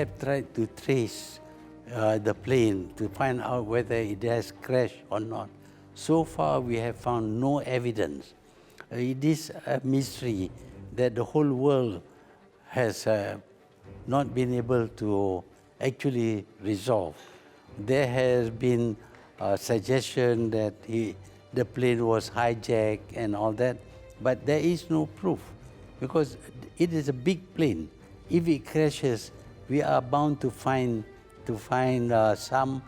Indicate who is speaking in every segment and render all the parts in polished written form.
Speaker 1: have tried to trace the plane to find out whether it has crashed or not. So far, we have found no evidence. It is a mystery that the whole world has not been able to actually resolve. There has been a suggestion that the plane was hijacked and all that, but there is no proof because it is a big plane. If it crashes, we are bound to find some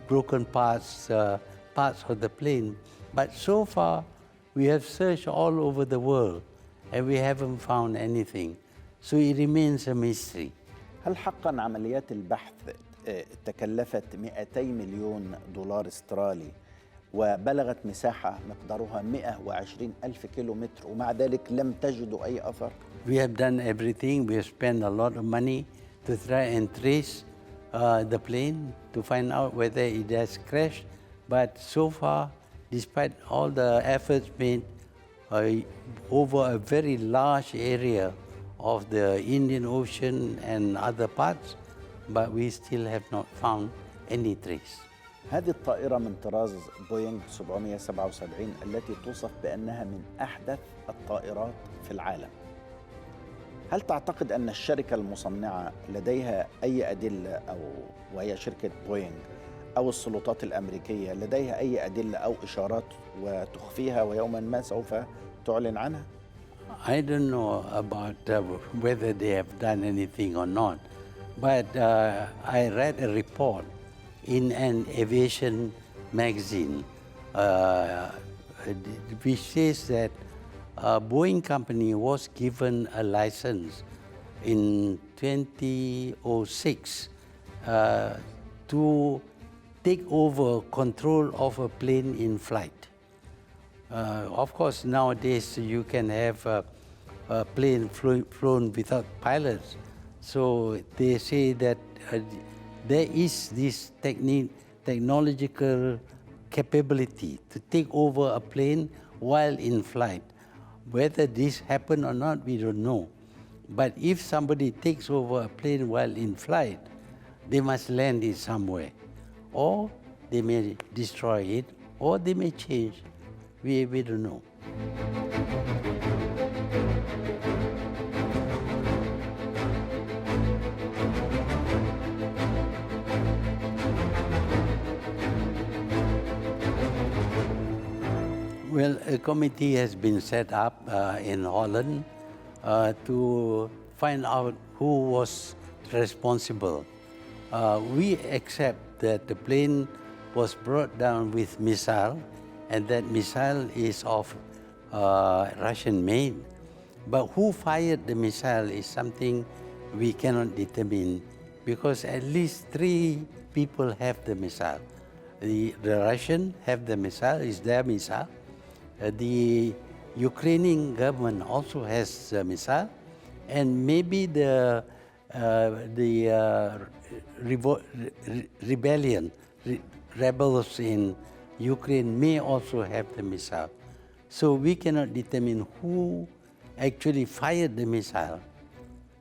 Speaker 1: broken parts of the plane. But so far, we have searched all over the world and we haven't found anything. So it remains a mystery.
Speaker 2: هل حقا عمليات البحث تكلفت 200 مليون دولار استرالي وبلغت مساحة مقدارها 120 ألف كيلومتر ومع ذلك لم تجدوا أي أثر؟
Speaker 1: We have done everything. We have spent a lot of money to try and trace the plane to find out whether it has crashed. But so far, despite all the efforts made over a very large area of the Indian Ocean and other parts, but we still have not found any trace.
Speaker 2: هذه الطائرة من طراز بوينغ 777 التي توصف بأنها من أحدث الطائرات في العالم. هل تعتقد أن الشركة المصنعة لديها أي أدلة وهي شركة بوينغ أو السلطات الأمريكية لديها أي أدلة أو إشارات وتخفيها ويوما ما سوف تعلن عنها؟
Speaker 1: I don't know about whether they have done anything or not, but I read a report in an aviation magazine which says that Boeing company was given a license in 2006 to take over control of a plane in flight. Of course, nowadays you can have a plane flown without pilots. So they say that there is this technological capability to take over a plane while in flight. Whether this happened or not, we don't know. But if somebody takes over a plane while in flight, they must land it somewhere. Or they may destroy it, or they may change. We don't know. Well, a committee has been set up in Holland to find out who was responsible. We accept that the plane was brought down with missile, and that missile is of Russian made. But who fired the missile is something we cannot determine because at least 3 people have the missile. The Russian have the missile, is their missile. The Ukrainian government also has a missile, and maybe the rebels in Ukraine may also have the missile. So we cannot determine who actually fired the missile.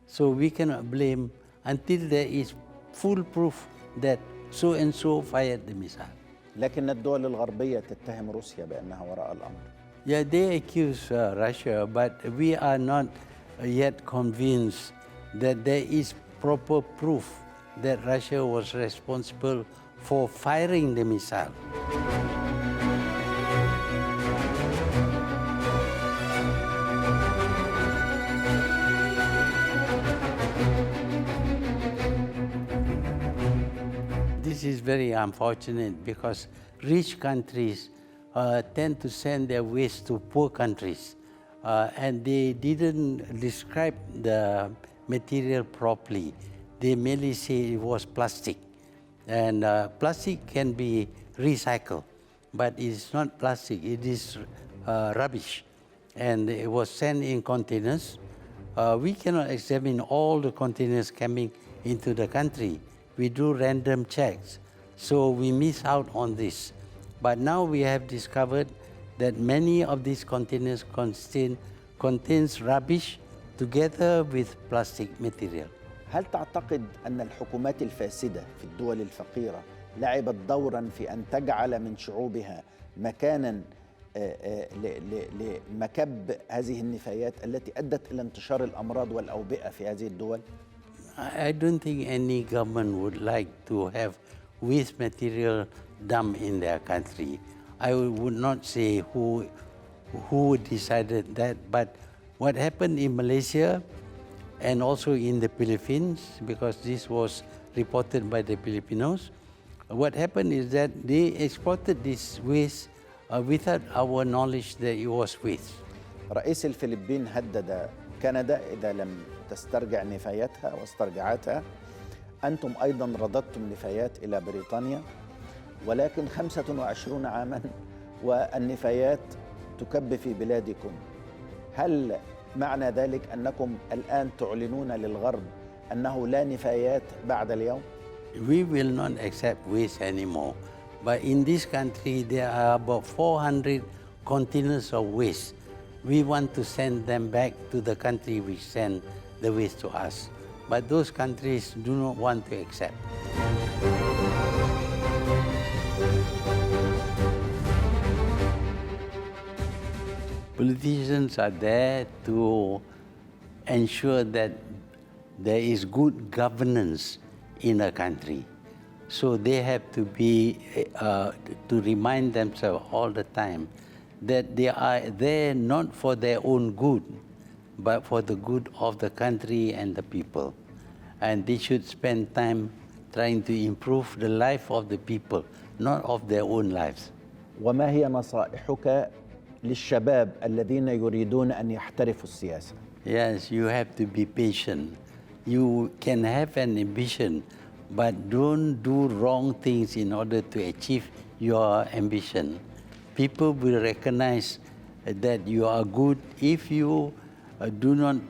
Speaker 1: So we cannot blame until there is full proof that so and so fired the missile.
Speaker 2: لكن الدول الغربية تتهم روسيا بأنها وراء الأمر.
Speaker 1: Yeah, they accuse Russia, but we are not yet convinced that there is proper proof that Russia was responsible for firing the missile. This is very unfortunate because rich countries tend to send their waste to poor countries, and they didn't describe the material properly. They merely say it was plastic, and plastic can be recycled, but it's not plastic, it is rubbish, and it was sent in containers. We cannot examine all the containers coming into the country. We do random checks, so we miss out on this. But now we have discovered that many of these containers contains rubbish together with plastic material.
Speaker 2: هل تعتقد أن الحكومات الفاسدة في الدول الفقيرة لعبت دورا في أن تجعل من شعوبها مكانا لمكب هذه النفايات التي أدت إلى انتشار الأمراض والأوبئة في هذه الدول؟
Speaker 1: I don't think any government would like to have waste material dumped in their country. I would not say who decided that, but what happened in Malaysia and also in the Philippines, because this was reported by the Filipinos, what happened is that they exported this waste without our knowledge that it was waste.
Speaker 2: رئيس الفلبين هدد كندا إذا لم تسترجع نفاياتها واسترجعتها. أنتم أيضا رددتم نفايات إلى بريطانيا، ولكن 25 عاما والنفايات تكب في بلادكم. هل معنى ذلك أنكم الآن تعلنون للغرب أنه لا نفايات بعد اليوم؟
Speaker 1: We will not accept waste anymore. But in this country, there are about 400 containers of waste. We want to send them back to the country which sent the waste to us. But those countries do not want to accept. Politicians are there to ensure that there is good governance in a country. So they have to be, to remind themselves all the time that they are there not for their own good, but for the good of the country and the people. And they should spend time trying to improve the life of the people, not of their own lives.
Speaker 2: وما هي نصائحك للشباب الذين يريدون أن يحترفوا السياسة؟
Speaker 1: Yes, you have to be patient. You can have an ambition, but don't do wrong things in order to achieve your ambition. People will recognize that you are good if you do not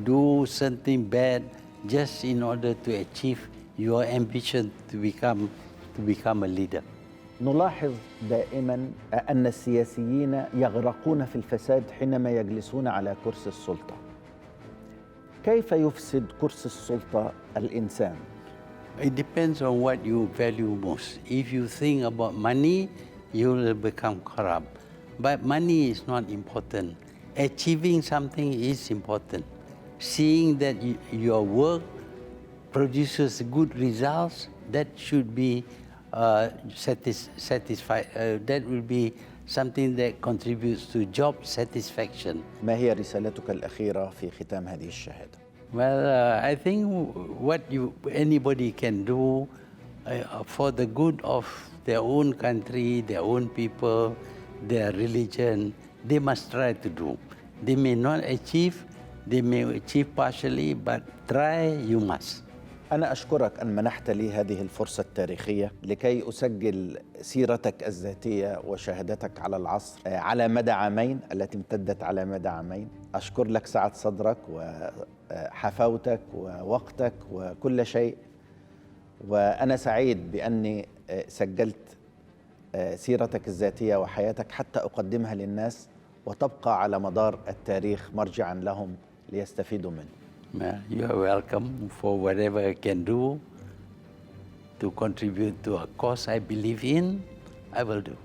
Speaker 1: do something bad just in order to achieve your ambition to become a leader.
Speaker 2: نلاحظ دائما أن السياسيين يغرقون في الفساد حينما يجلسون على كرسي السلطة. كيف يفسد كرسي السلطة الإنسان؟
Speaker 1: It depends on what you value most. If you think about money, you will become corrupt. But money is not important. Achieving something is important. Seeing that your work produces good results, that should be satisfied. That will be something that contributes to job satisfaction.
Speaker 2: ما هي رسالتك الأخيرة في ختام هذه الشهادة؟
Speaker 1: Well, I think what anybody can do for the good of their own country, their own people, their religion, they must try to do. They may not achieve, they may achieve partially, but try you must.
Speaker 2: أنا أشكرك أن منحت لي هذه الفرصة التاريخية لكي أسجل سيرتك الذاتية وشهادتك على العصر على مدى عامين، التي امتدت على مدى عامين. أشكر لك سعة صدرك وحفاوتك ووقتك وكل شيء، وأنا سعيد بأني سجلت سيرتك الذاتية وحياتك حتى أقدمها للناس وتبقى على مدار التاريخ مرجعا لهم ليستفيدوا منه.
Speaker 1: You are welcome for whatever I can do to contribute to a cause I believe in, I will do.